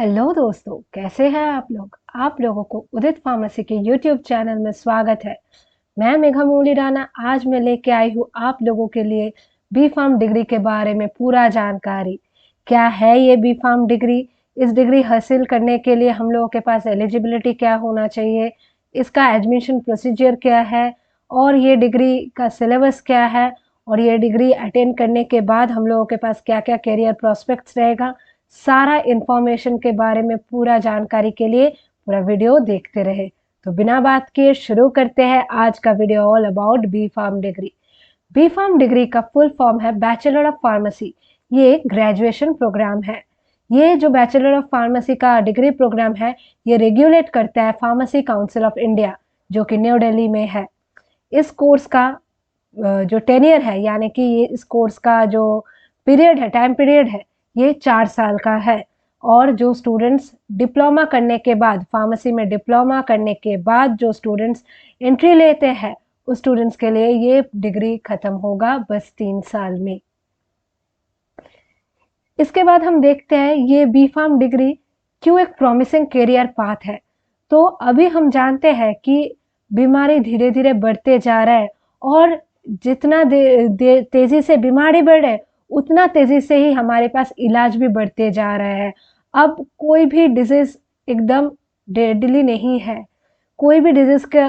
Hello दोस्तों, कैसे हैं आप लोग। आप लोगों को उदित फार्मेसी के यूट्यूब चैनल में स्वागत है। मैं मेघा मूली राणा आज मैं लेके आई हूँ आप लोगों के लिए बी फार्म डिग्री के बारे में पूरा जानकारी। क्या है ये बी फार्म डिग्री, इस डिग्री हासिल करने के लिए हम लोगों के पास एलिजिबिलिटी क्या होना चाहिए, इसका एडमिशन प्रोसीजर क्या है और ये डिग्री का सिलेबस क्या है और ये डिग्री अटेंड करने के बाद हम लोगों के पास क्या क्या करियर प्रोस्पेक्ट्स रहेगा, सारा इन्फॉर्मेशन के बारे में पूरा जानकारी के लिए पूरा वीडियो देखते रहे। तो बिना बात किए शुरू करते हैं आज का video all about B pharm degree. B pharm degree का फुल फॉर्म है बैचलर ऑफ फार्मेसी। ये एक ग्रेजुएशन प्रोग्राम है। ये जो बैचलर ऑफ फार्मेसी का डिग्री प्रोग्राम है ये रेगुलेट करता है फार्मेसी काउंसिल ऑफ इंडिया, जो कि न्यू दिल्ली में है। इस कोर्स का जो टेनियर है, यानी कि ये इस कोर्स का जो पीरियड है, टाइम पीरियड है, ये 4 साल का है। और जो स्टूडेंट्स डिप्लोमा करने के बाद, फार्मेसी में डिप्लोमा करने के बाद जो स्टूडेंट्स एंट्री लेते हैं उस स्टूडेंट्स के लिए ये डिग्री खत्म होगा बस 3 साल में। इसके बाद हम देखते हैं ये बी फार्म डिग्री क्यों एक प्रॉमिसिंग करियर पाथ है। तो अभी हम जानते हैं कि बीमारी धीरे धीरे बढ़ते जा रहा है और जितना तेजी से बीमारी बढ़ रही है उतना तेजी से ही हमारे पास इलाज भी बढ़ते जा रहा है। अब कोई भी डिजीज एकदम डेडली नहीं है। कोई भी डिजीज का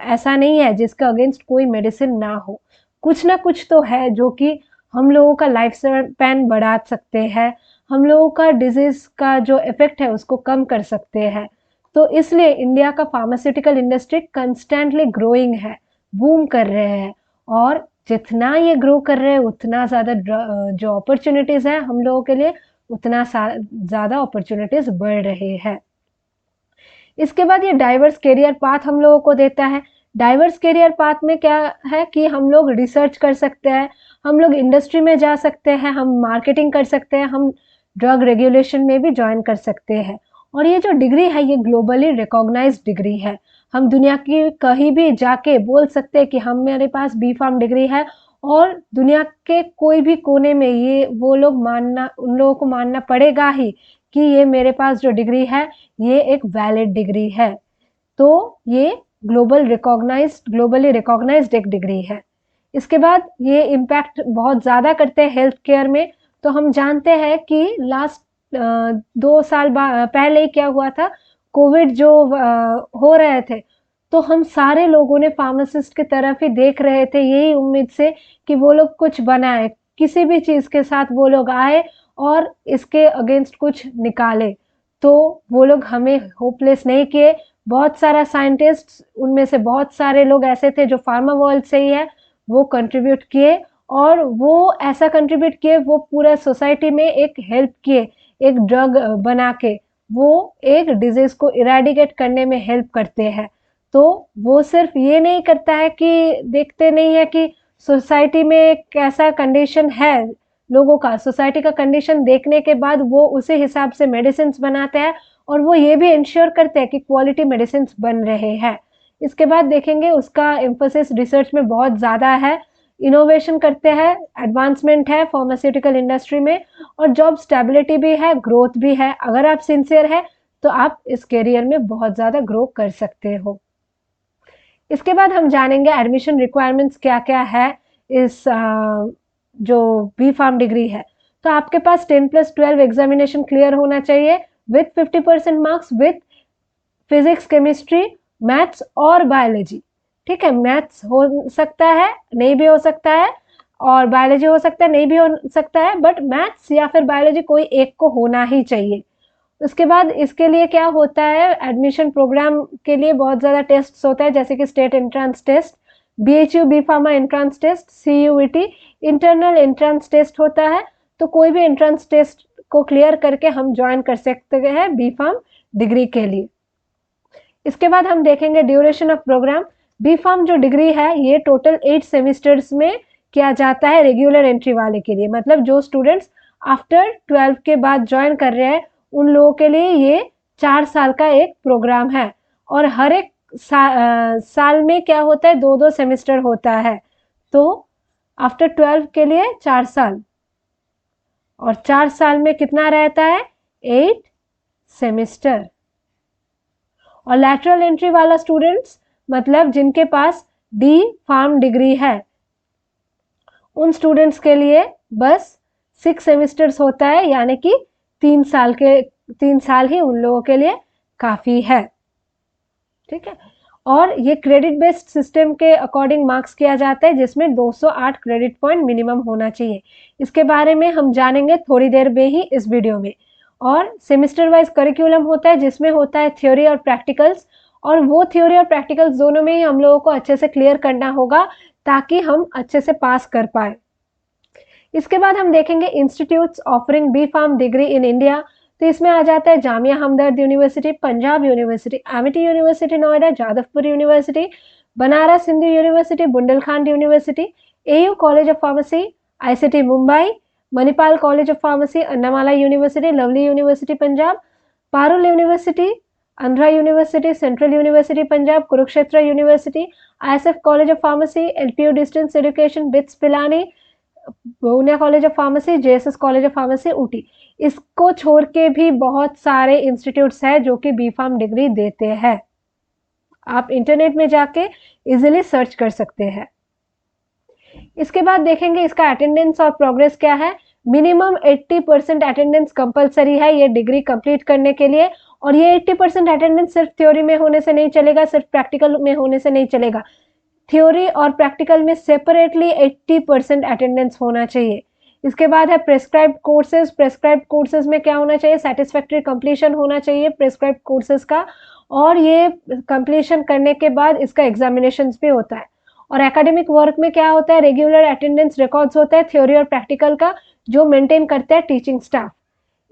ऐसा नहीं है जिसका अगेंस्ट कोई मेडिसिन ना हो। कुछ ना कुछ तो है जो कि हम लोगों का लाइफ स्पैन बढ़ा सकते हैं, हम लोगों का डिजीज का जो इफेक्ट है उसको कम कर सकते हैं। तो इसलिए इंडिया का फार्मास्यूटिकल इंडस्ट्री कंस्टेंटली ग्रोइंग है, बूम कर रहे हैं। और जितना ये ग्रो कर रहे हैं उतना ज़्यादा जो अपॉर्चुनिटीज़ है हम लोगों के लिए उतना ज़्यादा अपॉर्चुनिटीज़ बढ़ रहे हैं। इसके बाद ये डाइवर्स करियर पाथ हम लोगों को देता है। डाइवर्स करियर पाथ में क्या है कि हम लोग रिसर्च कर सकते हैं, हम लोग इंडस्ट्री में जा सकते हैं, हम मार्केटिंग कर सकते हैं, हम ड्रग रेगुलेशन में भी ज्वाइन कर सकते हैं। और ये जो डिग्री है ये ग्लोबली रिकॉग्नाइज्ड डिग्री है। हम दुनिया की कहीं भी जाके बोल सकते हैं कि हम मेरे पास बी फार्म डिग्री है और दुनिया के कोई भी कोने में ये वो लोग मानना, उन लोगों को मानना पड़ेगा ही कि ये मेरे पास जो डिग्री है ये एक वैलिड डिग्री है। तो ये ग्लोबली रिकॉग्नाइज्ड एक डिग्री है। इसके बाद ये इम्पैक्ट बहुत ज़्यादा करते हैं हेल्थ केयर में। तो हम जानते हैं कि लास्ट 2 साल पहले ही क्या हुआ था, कोविड जो हो रहे थे, तो हम सारे लोगों ने फार्मासिस्ट की तरफ ही देख रहे थे यही उम्मीद से कि वो लोग कुछ बनाए, किसी भी चीज़ के साथ वो लोग आए और इसके अगेंस्ट कुछ निकाले। तो वो लोग हमें होपलेस नहीं किए। बहुत सारा साइंटिस्ट, उनमें से बहुत सारे लोग ऐसे थे जो फार्मा वर्ल्ड से ही है, वो कंट्रीब्यूट किए और वो ऐसा कंट्रीब्यूट किए, वो पूरा सोसाइटी में एक हेल्प किए, एक ड्रग बना के वो एक डिजीज को इरेडिकेट करने में हेल्प करते हैं। तो वो सिर्फ ये नहीं करता है कि देखते नहीं है कि सोसाइटी में कैसा कंडीशन है लोगों का, सोसाइटी का कंडीशन देखने के बाद वो उसी हिसाब से मेडिसिन बनाते हैं और वो ये भी इंश्योर करते हैं कि क्वालिटी मेडिसिन बन रहे हैं। इसके बाद देखेंगे उसका एम्फोसिस रिसर्च में बहुत ज़्यादा है, इनोवेशन करते हैं, एडवांसमेंट है फार्मास्यूटिकल इंडस्ट्री में और जॉब स्टेबिलिटी भी है, ग्रोथ भी है। अगर आप सिंसियर है तो आप इस करियर में बहुत ज़्यादा ग्रो कर सकते हो। इसके बाद हम जानेंगे एडमिशन रिक्वायरमेंट्स क्या क्या है इस जो बी फार्म डिग्री है। तो आपके पास 10+12 एग्जामिनेशन क्लियर होना चाहिए with 50% marks with physics, chemistry, maths और बायोलॉजी। ठीक है, मैथ्स हो सकता है, नहीं भी हो सकता है, और बायोलॉजी हो सकता है, नहीं भी हो सकता है, बट मैथ्स या फिर बायोलॉजी कोई एक को होना ही चाहिए। उसके बाद इसके लिए क्या होता है, एडमिशन प्रोग्राम के लिए बहुत ज़्यादा टेस्ट होता है, जैसे कि state entrance test, BHU B pharma entrance test, CUET internal entrance test होता है। तो कोई भी एंट्रेंस टेस्ट को क्लियर करके हम ज्वाइन कर सकते हैं बी फार्म डिग्री के लिए। इसके बाद हम देखेंगे duration of programme. B pharm जो डिग्री है ये टोटल 8 सेमिस्टर्स में किया जाता है रेगुलर एंट्री वाले के लिए, मतलब जो स्टूडेंट्स आफ्टर 12 के बाद ज्वाइन कर रहे हैं उन लोगों के लिए ये 4 साल का एक प्रोग्राम है। और हर एक साल में क्या होता है, 2-2 सेमेस्टर होता है। तो आफ्टर 12 के लिए 4 साल, और 4 साल में कितना रहता है, 8 सेमेस्टर। और लैटरल एंट्री वाला स्टूडेंट्स मतलब जिनके पास डी फार्म डिग्री है, उन स्टूडेंट्स के लिए बस 6 सेमेस्टर्स होता है, यानी कि 3 साल ही उन लोगों के लिए काफी है। ठीक है। और ये क्रेडिट बेस्ड सिस्टम के अकॉर्डिंग मार्क्स किया जाता है, जिसमें 208 क्रेडिट पॉइंट मिनिमम होना चाहिए। इसके बारे में हम जानेंगे थोड़ी देर में ही इस वीडियो में। और सेमेस्टर वाइज करिकुलम होता है, जिसमें होता है थ्योरी और प्रैक्टिकल्स, और वो थ्योरी और प्रैक्टिकल्स दोनों में ही हम लोगों को अच्छे से क्लियर करना होगा ताकि हम अच्छे से पास कर पाए। इसके बाद हम देखेंगे institutes offering B pharm degree in India. तो इसमें आ जाता है Jamia Hamdard university, Punjab university, Amity university Noida, Jadavpur university, Banaras Hindu university, Bundelkhand university, AU college of pharmacy, ICT Mumbai, Manipal college of pharmacy, Annamalai university, Lovely university Punjab, Parul university, Andhra university, central university Punjab, Kurukshetra university, ISF college of pharmacy, LPU distance education, BITS Pilani, Poona college of pharmacy, JSS college of pharmacy Ooty. इसको छोड़ के भी बहुत सारे institutes हैं जो कि B pharm degree देते हैं। आप इंटरनेट में जाके इजीली सर्च कर सकते हैं। इसके बाद देखेंगे इसका अटेंडेंस और प्रोग्रेस क्या है। मिनिमम 80% अटेंडेंस कंपलसरी है ये डिग्री कंप्लीट करने के लिए। और ये 80% अटेंडेंस सिर्फ थ्योरी में होने से नहीं चलेगा, सिर्फ प्रैक्टिकल में होने से नहीं चलेगा। थ्योरी और प्रैक्टिकल में सेपरेटली 80% अटेंडेंस होना चाहिए। इसके बाद है प्रेस्क्राइब्ड कोर्सेज। प्रेस्क्राइब्ड कोर्सेज में क्या होना चाहिए, सेटिस्फैक्टरी कंप्लीशन होना चाहिए प्रेस्क्राइब्ड कोर्सेज का, और ये कंप्लीशन करने के बाद इसका एग्जामिनेशंस भी होता है। और एकेडमिक वर्क में क्या होता है, रेगुलर अटेंडेंस रिकॉर्ड्स होता है थ्योरी और प्रैक्टिकल का, जो मेंटेन करते हैं टीचिंग स्टाफ।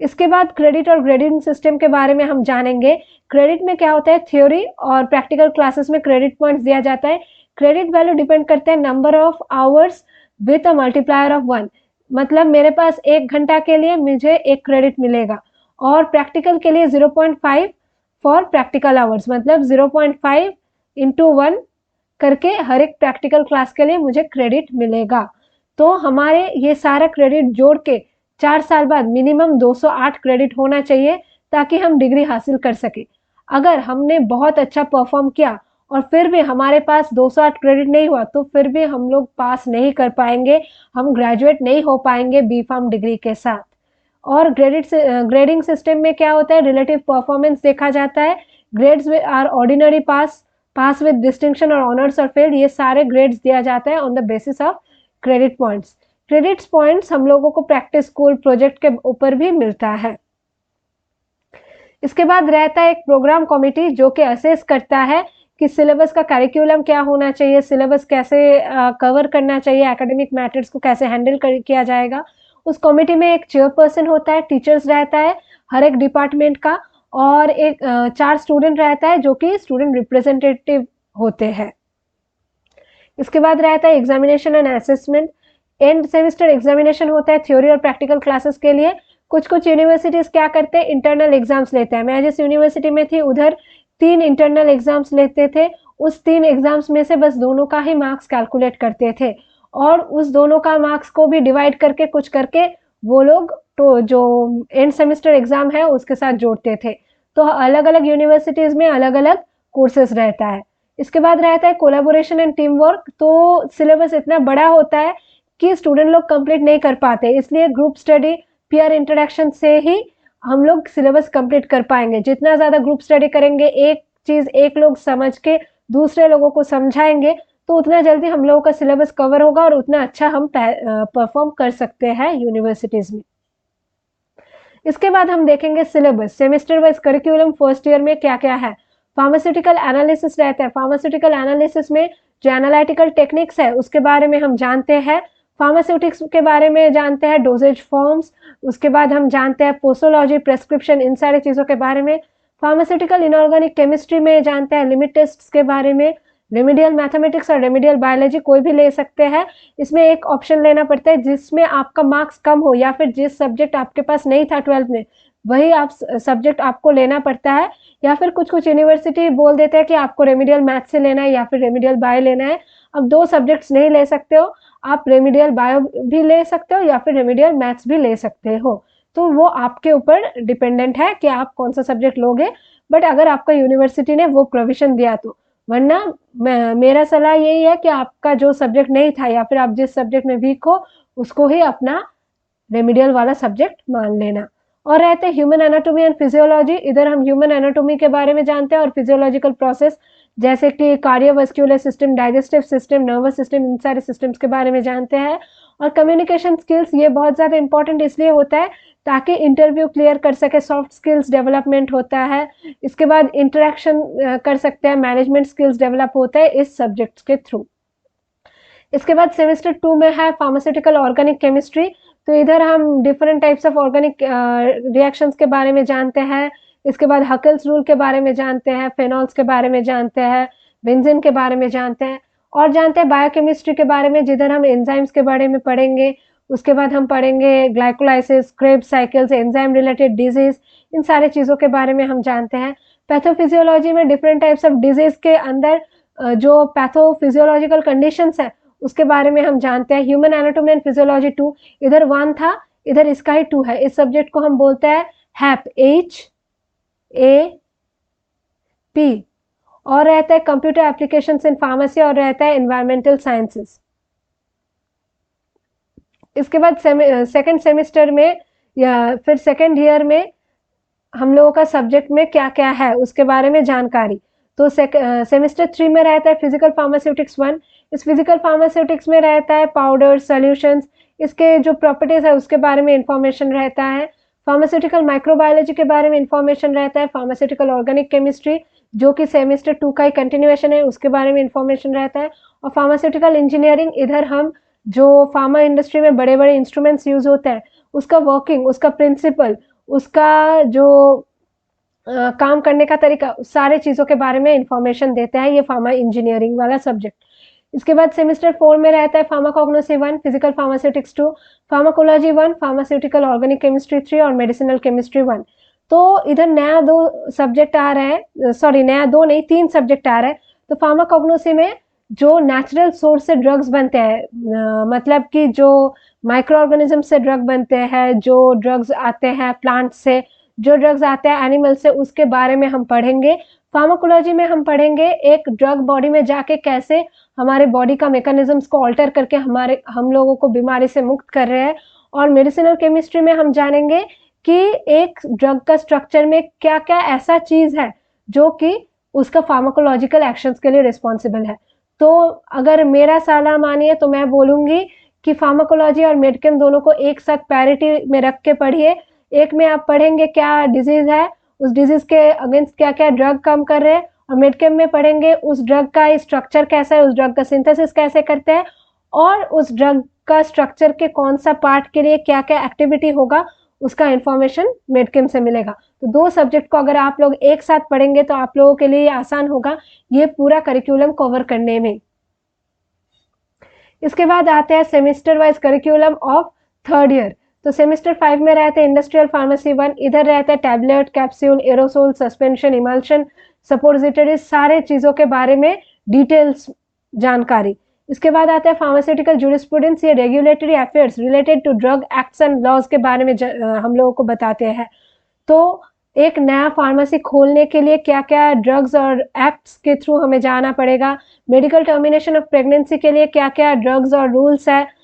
इसके बाद क्रेडिट और ग्रेडिंग सिस्टम के बारे में हम जानेंगे। क्रेडिट में क्या होता है, थ्योरी और प्रैक्टिकल क्लासेस में क्रेडिट पॉइंट्स दिया जाता है। क्रेडिट वैल्यू डिपेंड करते हैं number of hours with a multiplier of 1। मतलब मेरे पास 1 घंटा के लिए मुझे 1 क्रेडिट मिलेगा। और प्रैक्टिकल के लिए 0.5 फॉर प्रैक्टिकल आवर्स, मतलब 0.5 इंटू 1 करके हर एक प्रैक्टिकल क्लास के लिए मुझे क्रेडिट मिलेगा। तो हमारे ये सारा क्रेडिट जोड़ के 4 साल बाद मिनिमम 208 क्रेडिट होना चाहिए ताकि हम डिग्री हासिल कर सके। अगर हमने बहुत अच्छा परफॉर्म किया और फिर भी हमारे पास 208 क्रेडिट नहीं हुआ तो फिर भी हम लोग पास नहीं कर पाएंगे, हम ग्रेजुएट नहीं हो पाएंगे बी फार्म डिग्री के साथ। और ग्रेडिंग सिस्टम में क्या होता है, रिलेटिव परफॉर्मेंस देखा जाता है। Grades are ordinary pass, pass with distinction और ऑनर्स और फेल, ये सारे ग्रेड्स दिया जाता है on the basis of credit points. Credit points हम लोगों को प्रैक्टिस स्कूल प्रोजेक्ट के ऊपर भी मिलता है। इसके बाद रहता है एक प्रोग्राम कमेटी जो कि असेस करता है कि सिलेबस का करिकुलम क्या होना चाहिए, सिलेबस कैसे कवर करना चाहिए, एकेडमिक मैटर्स को कैसे हैंडल किया जाएगा। उस कमेटी में एक चेयरपर्सन होता है, टीचर्स रहता है हर एक डिपार्टमेंट का, और एक 4 स्टूडेंट रहता है जो कि स्टूडेंट रिप्रेजेंटेटिव होते हैं। इसके बाद रहता है examination and assessment. End semester examination होता है थ्योरी और प्रैक्टिकल क्लासेस के लिए। कुछ यूनिवर्सिटीज क्या करते हैं, इंटरनल एग्जाम्स लेते हैं। मैं जिस यूनिवर्सिटी में थी उधर 3 इंटरनल एग्जाम्स लेते थे। उस 3 एग्जाम्स में से बस दोनों का ही मार्क्स कैलकुलेट करते थे, और उस दोनों का मार्क्स को भी डिवाइड करके कुछ करके वो लोग तो जो एंड सेमेस्टर एग्जाम है उसके साथ जोड़ते थे। तो अलग अलग यूनिवर्सिटीज में अलग अलग कोर्सेज रहता है। इसके बाद रहता है कोलैबोरेशन एंड टीम वर्क। तो सिलेबस इतना बड़ा होता है कि स्टूडेंट लोग कंप्लीट नहीं कर पाते, इसलिए ग्रुप स्टडी, पीयर इंटरेक्शन से ही हम लोग सिलेबस कंप्लीट कर पाएंगे। जितना ज़्यादा ग्रुप स्टडी करेंगे, एक चीज़ एक लोग समझ के दूसरे लोगों को समझाएंगे, तो उतना जल्दी हम लोगों का सिलेबस कवर होगा और उतना अच्छा हम परफॉर्म कर सकते हैं यूनिवर्सिटीज़ में। इसके बाद हम देखेंगे syllabus, semester wise curriculum first year में क्या क्या है। फार्मास्यूटिकल एनालिसिस रहता है। फार्मास्यूटिकल एनालिसिस में जो एनालिटिकल टेक्निक्स है उसके बारे में हम जानते हैं। फार्मास्यूटिक्स के बारे में जानते हैं, डोजेज फॉर्म्स, उसके बाद हम जानते हैं पोस्टोलॉजी, प्रेस्क्रिप्शन, इन सारी चीज़ों के बारे में। फार्मास्यूटिकल इनऑर्गेनिक केमिस्ट्री में जानते हैं लिमिट टेस्ट के बारे में। रेमेडियल मैथमेटिक्स और रेमेडियल बायोलॉजी कोई भी ले सकते हैं। इसमें एक ऑप्शन लेना पड़ता है जिसमें आपका मार्क्स कम हो, या फिर जिस सब्जेक्ट आपके पास नहीं था 12th में वही आप सब्जेक्ट आपको लेना पड़ता है। या फिर कुछ यूनिवर्सिटी बोल देते हैं कि आपको रेमेडियल मैथ से लेना है या फिर रेमेडियल बायो लेना है। अब 2 सब्जेक्ट्स नहीं ले सकते हो, आप रेमेडियल बायो भी ले सकते हो या फिर रेमेडियल मैथ्स भी ले सकते हो। तो वो आपके ऊपर डिपेंडेंट है कि आप कौन सा सब्जेक्ट लोगे, बट अगर आपका यूनिवर्सिटी ने वो प्रोविजन दिया तो। वरना मेरा सलाह यही है कि आपका जो सब्जेक्ट नहीं था या फिर आप जिस सब्जेक्ट में वीक हो उसको ही अपना रेमिडियल वाला सब्जेक्ट मान लेना। और रहते हैं ह्यूमन एनाटॉमी एंड फिजियोलॉजी, इधर हम ह्यूमन एनाटॉमी के बारे में जानते हैं और फिजियोलॉजिकल प्रोसेस जैसे कि cardiovascular system, digestive system, nervous system, इन सारे सिस्टम्स के बारे में जानते हैं। और कम्युनिकेशन स्किल्स ये बहुत ज़्यादा इंपॉर्टेंट इसलिए होता है ताकि इंटरव्यू क्लियर कर सके, सॉफ्ट स्किल्स डेवलपमेंट होता है। इसके बाद इंटरेक्शन कर सकते हैं, मैनेजमेंट स्किल्स डेवलप होता है इस सब्जेक्ट्स के थ्रू। इसके बाद सेमेस्टर 2 में है फार्मास्यूटिकल ऑर्गेनिक केमिस्ट्री, तो इधर हम different types of organic reactions के बारे में जानते हैं। इसके बाद हकल्स रूल के बारे में जानते हैं, फेनॉल्स के बारे में जानते हैं, बेंजीन के बारे में जानते हैं और जानते हैं बायोकेमिस्ट्री के बारे में, जिधर हम एंजाइम्स के बारे में पढ़ेंगे। उसके बाद हम पढ़ेंगे glycolysis, Krebs cycles, enzyme related disease, इन सारे चीज़ों के बारे में हम जानते हैं। पैथोफिजियोलॉजी में डिफरेंट टाइप्स ऑफ डिजीज के अंदर जो पैथोफिजियोलॉजिकल कंडीशंस है उसके बारे में हम जानते हैं। ह्यूमन एनाटॉमी एंड फिजियोलॉजी 2, इधर 1 था, इधर इसका ही 2 है। इस सब्जेक्ट को हम बोलते हैं हैप, HAP। और रहता है कंप्यूटर एप्लीकेशंस इन फार्मेसी और रहता है एनवायरमेंटल साइंसेस। इसके बाद सेकेंड सेमेस्टर में या फिर सेकेंड ईयर में हम लोगों का सब्जेक्ट में क्या क्या है उसके बारे में जानकारी। तो सेमेस्टर 3 में रहता है फिजिकल फार्मास्यूटिक्स 1। इस फिजिकल फार्मास्यूटिक्स में रहता है पाउडर, सॉल्यूशंस, इसके जो प्रॉपर्टीज है उसके बारे में इंफॉर्मेशन रहता है। फार्मास्यूटिकल माइक्रोबायोलॉजी के बारे में इंफॉर्मेशन रहता है। फार्मास्यूटिकल ऑर्गेनिक केमिस्ट्री जो कि सेमेस्टर 2 का ही कंटिन्यूएशन है, उसके बारे में इंफॉर्मेशन रहता है। और फार्मास्यूटिकल इंजीनियरिंग, इधर हम जो फार्मा इंडस्ट्री में बड़े बड़े इंस्ट्रूमेंट्स यूज होते हैं उसका वर्किंग, उसका प्रिंसिपल, उसका जो काम करने का तरीका, सारे चीज़ों के बारे में इंफॉर्मेशन देता है ये फार्मा इंजीनियरिंग वाला सब्जेक्ट। इसके बाद सेमेस्टर 4 में रहता है pharmacognosy 1, physical pharmaceutics 2, pharmacology 1, pharmaceutical organic chemistry 3 और मेडिसिनल केमिस्ट्री 1। तो इधर नया 2 सब्जेक्ट आ रहा है, सॉरी नया 2 नहीं 3 सब्जेक्ट आ रहा है। तो फार्माकोग्नोसी में जो नेचुरल सोर्स से ड्रग्स बनते हैं, मतलब कि जो माइक्रो ऑर्गेनिज्म से ड्रग बनते हैं, जो ड्रग्स आते हैं प्लांट से, जो ड्रग्स आते हैं एनिमल से, उसके बारे में हम पढ़ेंगे। फार्माकोलॉजी में हम पढ़ेंगे एक ड्रग बॉडी में जाके कैसे हमारे बॉडी का मैकेनिज्म्स को ऑल्टर करके हम लोगों को बीमारी से मुक्त कर रहे हैं। और मेडिसिनल केमिस्ट्री में हम जानेंगे कि एक ड्रग का स्ट्रक्चर में क्या क्या ऐसा चीज है जो कि उसका फार्माकोलॉजिकल एक्शंस के लिए रिस्पॉन्सिबल है। तो अगर मेरा सलाह मानिए तो मैं बोलूंगी कि फार्माकोलॉजी और मेडकेम दोनों को एक साथ पैरिटी में रख के पढ़िए। एक में आप पढ़ेंगे क्या डिजीज है, उस डिजीज के अगेंस्ट क्या क्या ड्रग काम कर रहे हैं, और मेडकेम में पढ़ेंगे उस ड्रग का स्ट्रक्चर कैसा है, उस ड्रग का सिंथेसिस कैसे करते हैं, और उस ड्रग का स्ट्रक्चर के कौन सा पार्ट के लिए क्या क्या एक्टिविटी होगा उसका इंफॉर्मेशन मेडकेम से मिलेगा। तो 2 सब्जेक्ट को अगर आप लोग एक साथ पढ़ेंगे तो आप लोगों के लिए आसान होगा ये पूरा करिकुलम कवर करने में। इसके बाद आते हैं semester wise curriculum of third year. तो सेमेस्टर 5 में रहते हैं इंडस्ट्रियल फार्मेसी 1, इधर रहता है tablet, capsule, aerosol, suspension, emulsion, suppositories, सारे चीज़ों के बारे में डिटेल्स जानकारी। इसके बाद आता है फार्मास्यूटिकल जूरिस्प्रूडेंस, ये regulatory affairs related to drug acts and laws के बारे में हम लोगों को बताते हैं। तो एक नया फार्मेसी खोलने के लिए क्या क्या ड्रग्स और एक्ट्स के थ्रू हमें जाना पड़ेगा, मेडिकल टर्मिनेशन ऑफ प्रेगनेंसी के लिए क्या क्या ड्रग्स और रूल्स है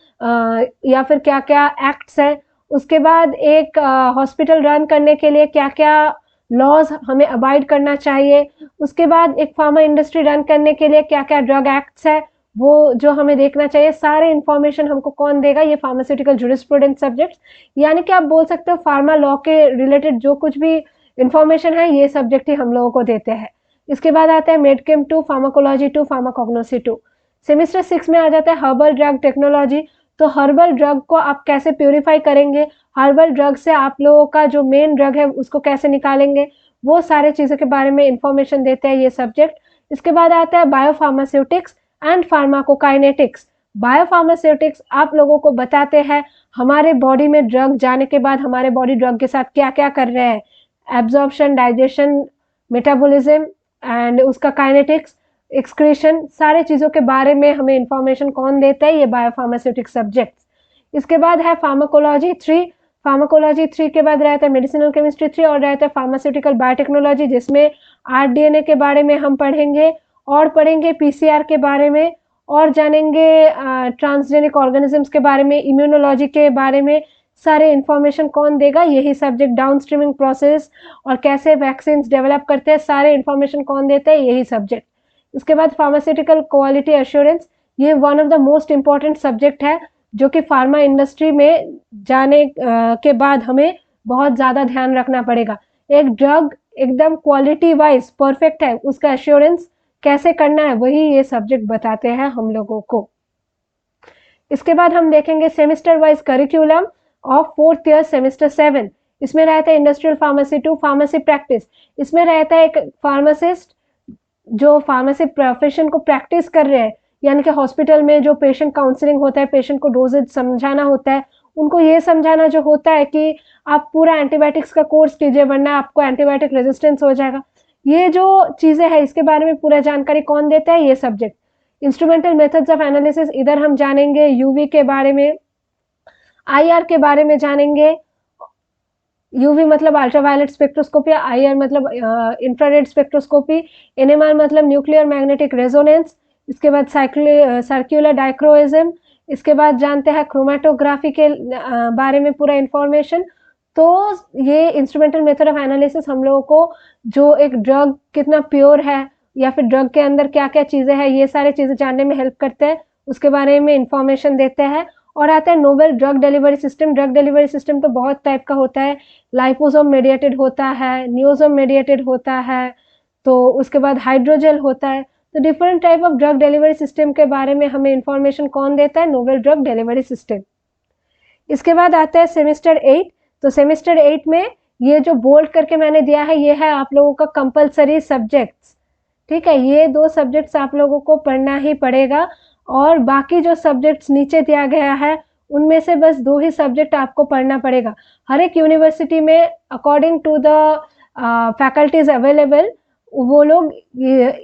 या फिर क्या क्या एक्ट्स है। उसके बाद एक हॉस्पिटल रन करने के लिए क्या क्या लॉज हमें अबाइड करना चाहिए। उसके बाद एक फार्मा इंडस्ट्री रन करने के लिए क्या क्या ड्रग एक्ट्स है वो जो हमें देखना चाहिए। सारे इन्फॉर्मेशन हमको कौन देगा, ये फार्मास्यूटिकल जूरिस्प्रूडेंस सब्जेक्ट्स, यानी कि आप बोल सकते हो फार्मा लॉ के रिलेटेड जो कुछ भी इंफॉर्मेशन है ये सब्जेक्ट ही हम लोगों को देते हैं। इसके बाद आता है मेडकेम 2, फार्माकोलॉजी 2, फार्माकोग्नोसी 2। सेमेस्टर 6 में आ जाता है हर्बल ड्रग टेक्नोलॉजी। तो हर्बल ड्रग को आप कैसे प्योरीफाई करेंगे, हर्बल ड्रग से आप लोगों का जो मेन ड्रग है उसको कैसे निकालेंगे, वो सारे चीज़ों के बारे में इंफॉर्मेशन देते हैं ये सब्जेक्ट। इसके बाद आता है बायोफार्मास्यूटिक्स एंड फार्माकोकाइनेटिक्स। बायोफार्मास्यूटिक्स आप लोगों को बताते हैं हमारे बॉडी में ड्रग जाने के बाद हमारे बॉडी ड्रग के साथ क्या क्या कर रहे हैं, एब्जॉर्प्शन, डाइजेशन, मेटाबॉलिज्म एंड उसका काइनेटिक्स, एक्सक्रीशन, सारे चीज़ों के बारे में हमें इंफॉर्मेशन कौन देता है, ये बायोफार्मास्यूटिक्स सब्जेक्ट्स। इसके बाद है फार्माकोलॉजी 3, फार्माकोलॉजी 3 के बाद रहता है मेडिसिनल केमिस्ट्री 3 और रहता है फार्मास्यूटिकल बायोटेक्नोलॉजी, जिसमें आरडीएनए के बारे में हम पढ़ेंगे और पढ़ेंगे पीसीआर के बारे में और जानेंगे ट्रांसजेनिक ऑर्गेनिजम्स के बारे में, इम्यूनोलॉजी के बारे में। सारे इन्फॉर्मेशन कौन देगा? यही सब्जेक्ट। डाउन स्ट्रीमिंग प्रोसेस और कैसे वैक्सीन डेवलप करते हैं, सारे इन्फॉर्मेशन कौन देते हैं? यही सब्जेक्ट। इसके बाद फार्मास्यूटिकल क्वालिटी एश्योरेंस, ये one of the most important subject है जो कि फार्मा इंडस्ट्री में जाने के बाद हमें बहुत ज़्यादा ध्यान रखना पड़ेगा। एक ड्रग एकदम क्वालिटी वाइज परफेक्ट है, उसका एश्योरेंस कैसे करना है, वही ये सब्जेक्ट बताते हैं हम लोगों को। इसके बाद हम देखेंगे semester wise curriculum of 4th year semester 7। इसमें रहता है इंडस्ट्रियल फार्मेसी 2 फार्मेसी प्रैक्टिस। इसमें रहता है एक फार्मासिस्ट जो फार्मेसी प्रोफेशन को प्रैक्टिस कर रहे हैं, यानी कि हॉस्पिटल में जो पेशेंट काउंसलिंग होता है, पेशेंट को डोजेज समझाना होता है, उनको ये समझाना जो होता है कि आप पूरा एंटीबायोटिक्स का कोर्स कीजिए वरना आपको एंटीबायोटिक रेजिस्टेंस हो जाएगा। ये जो चीज़ें हैं इसके बारे में पूरा जानकारी कौन देता है? ये subject. Instrumental methods of analysis, इधर हम जानेंगे यूवी के बारे में, आईआर के बारे में जानेंगे। यूवी मतलब अल्ट्रावायलेट स्पेक्ट्रोस्कोपी, आईआर मतलब इंफ्रारेड स्पेक्ट्रोस्कोपी, एनएमआर मतलब न्यूक्लियर मैग्नेटिक रेजोनेंस। इसके बाद सर्कुलर डाइक्रोइज्म। इसके बाद जानते हैं क्रोमेटोग्राफी के बारे में पूरा इंफॉर्मेशन। तो ये इंस्ट्रूमेंटल मेथड ऑफ एनालिसिस हम लोगों को जो एक ड्रग कितना प्योर है या फिर ड्रग के अंदर क्या क्या चीज़ें हैं, ये सारे चीज़ें जानने में हेल्प करते हैं, उसके बारे में इंफॉर्मेशन देते हैं। और आता है novel drug delivery system. Drug delivery system तो बहुत टाइप का होता है, लाइपोसोम मेडिएटेड होता है, नियोसोम मेडिएटेड होता है, तो उसके बाद हाइड्रोजेल होता है। तो different type of drug delivery system के बारे में हमें इंफॉर्मेशन कौन देता है? Novel drug delivery system. इसके बाद आता है सेमेस्टर 8। तो सेमेस्टर 8 में ये जो बोल्ड करके मैंने दिया है ये है आप लोगों का कंपलसरी सब्जेक्ट्स, ठीक है। ये 2 सब्जेक्ट्स आप लोगों को पढ़ना ही पड़ेगा और बाकी जो सब्जेक्ट्स नीचे दिया गया है उनमें से बस 2 ही सब्जेक्ट आपको पढ़ना पड़ेगा। हर एक यूनिवर्सिटी में according to the faculties available वो लोग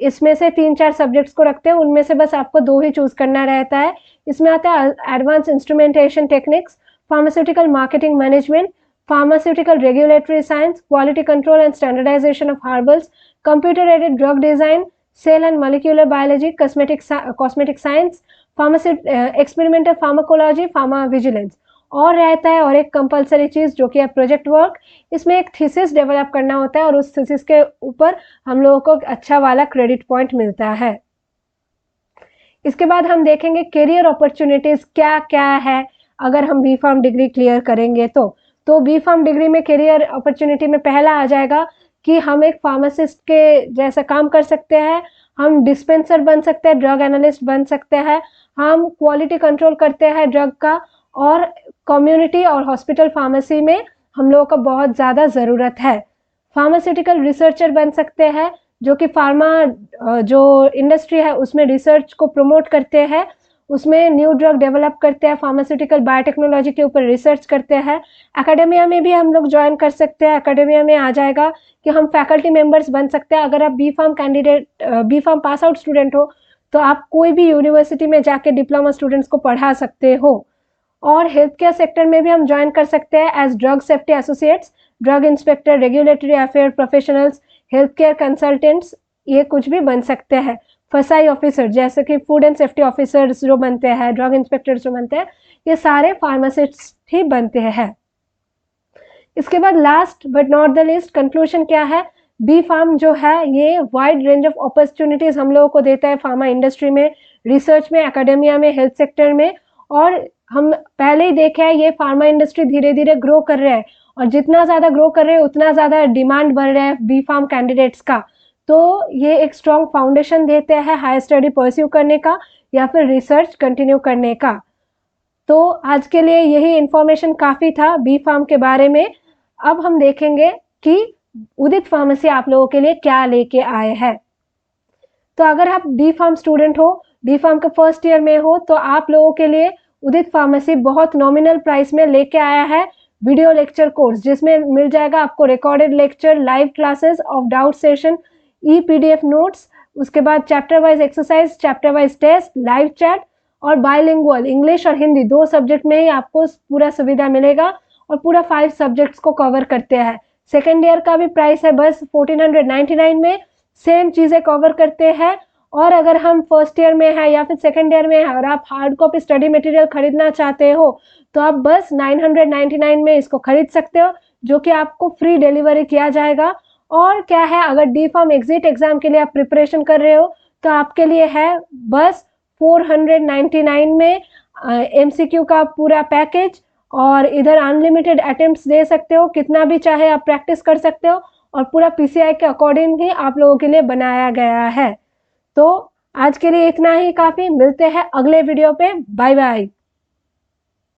इसमें से 3-4 सब्जेक्ट्स को रखते हैं, उनमें से बस आपको 2 ही चूज करना रहता है। इसमें आता है advance instrumentation techniques, pharmaceutical marketing management, pharmaceutical regulatory science, quality control and standardisation of herbals, computer aided drug design, cell and molecular biology, cosmetic science, experimental pharmacology, pharmacovigilance. और रहता है और एक कंपलसरी चीज जो कि है प्रोजेक्ट वर्क। इसमें एक थीसिस डेवलप करना होता है और उस थीसिस के ऊपर हम लोगों को अच्छा वाला क्रेडिट पॉइंट मिलता है। इसके बाद हम देखेंगे करियर अपॉर्चुनिटीज क्या क्या है अगर हम बी फार्म डिग्री क्लियर करेंगे तो बी फार्म डिग्री में करियर अपॉर्चुनिटी में पहला आ जाएगा कि हम एक फार्मासिस्ट के जैसा काम कर सकते हैं, हम डिस्पेंसर बन सकते हैं, ड्रग एनालिस्ट बन सकते हैं, हम क्वालिटी कंट्रोल करते हैं ड्रग का, और कम्युनिटी और हॉस्पिटल फार्मेसी में हम लोगों का बहुत ज़्यादा ज़रूरत है। फार्मास्यूटिकल रिसर्चर बन सकते हैं जो कि फार्मा जो इंडस्ट्री है उसमें रिसर्च को प्रमोट करते हैं, उसमें न्यू ड्रग डेवलप करते हैं, फार्मास्यूटिकल बायोटेक्नोलॉजी के ऊपर रिसर्च करते हैं। एकेडेमिया में भी हम लोग ज्वाइन कर सकते हैं। एकेडेमिया में आ जाएगा कि हम फैकल्टी मेंबर्स बन सकते हैं। अगर आप B pharm pass out student हो तो आप कोई भी यूनिवर्सिटी में जाके डिप्लोमा स्टूडेंट्स को पढ़ा सकते हो। और हेल्थ केयर सेक्टर में भी हम ज्वाइन कर सकते हैं as drug safety associates, drug inspector, regulatory affair professionals, health care consultants, ये कुछ भी बन सकते हैं। फसाई ऑफिसर जैसे कि फूड एंड सेफ्टी ऑफिसर्स जो बनते हैं, ड्रग इंस्पेक्टर्स जो बनते हैं, ये सारे फार्मासिस्ट ही बनते हैं। इसके बाद last but not the least conclusion क्या है? बी फार्म जो है ये वाइड रेंज ऑफ अपॉर्चुनिटीज हम लोगों को देता है फार्मा इंडस्ट्री में, रिसर्च में, एकेडेमिया में, हेल्थ सेक्टर में। और हम पहले ही देखे हैं ये फार्मा इंडस्ट्री धीरे धीरे ग्रो कर रहे हैं और जितना ज़्यादा ग्रो कर रहे हैं उतना ज़्यादा डिमांड बढ़ रहा है बी फार्म कैंडिडेट्स का। तो ये एक स्ट्रॉन्ग फाउंडेशन देते हैं हायर स्टडी परस्यू करने का या फिर रिसर्च कंटिन्यू करने का। तो आज के लिए यही इंफॉर्मेशन काफ़ी था बी फार्म के बारे में। अब हम देखेंगे कि उदित फार्मेसी आप लोगों के लिए क्या लेके आए हैं। तो अगर आप डी फार्म स्टूडेंट हो, डी फार्म के फर्स्ट ईयर में हो, तो आप लोगों के लिए उदित फार्मेसी बहुत नॉमिनल प्राइस में लेके आया है वीडियो लेक्चर कोर्स, जिसमें मिल जाएगा आपको recorded lecture, live classes of doubt session, e PDF notes, उसके बाद chapter wise exercise, chapter wise test, live chat और बायलिंगुअल इंग्लिश और हिंदी 2 सब्जेक्ट में ही आपको पूरा सुविधा मिलेगा। और पूरा 5 सब्जेक्ट्स को कवर करते हैं। सेकेंड ईयर का भी प्राइस है बस 1499 में, सेम चीज़ें कवर करते हैं। और अगर हम फर्स्ट ईयर में है या फिर सेकेंड ईयर में है और आप हार्ड कॉपी स्टडी मटेरियल खरीदना चाहते हो तो आप बस 999 में इसको खरीद सकते हो, जो कि आपको फ्री डिलीवरी किया जाएगा। और क्या है, अगर डी फार्म एग्जिट एग्जाम के लिए आप प्रिपरेशन कर रहे हो तो आपके लिए है बस 499 में MCQ का पूरा पैकेज, और इधर अनलिमिटेड अटेम्प्ट्स दे सकते हो, कितना भी चाहे आप प्रैक्टिस कर सकते हो, और पूरा PCI के अकॉर्डिंग ही आप लोगों के लिए बनाया गया है। तो आज के लिए इतना ही काफ़ी, मिलते हैं अगले वीडियो पे, बाय बाय।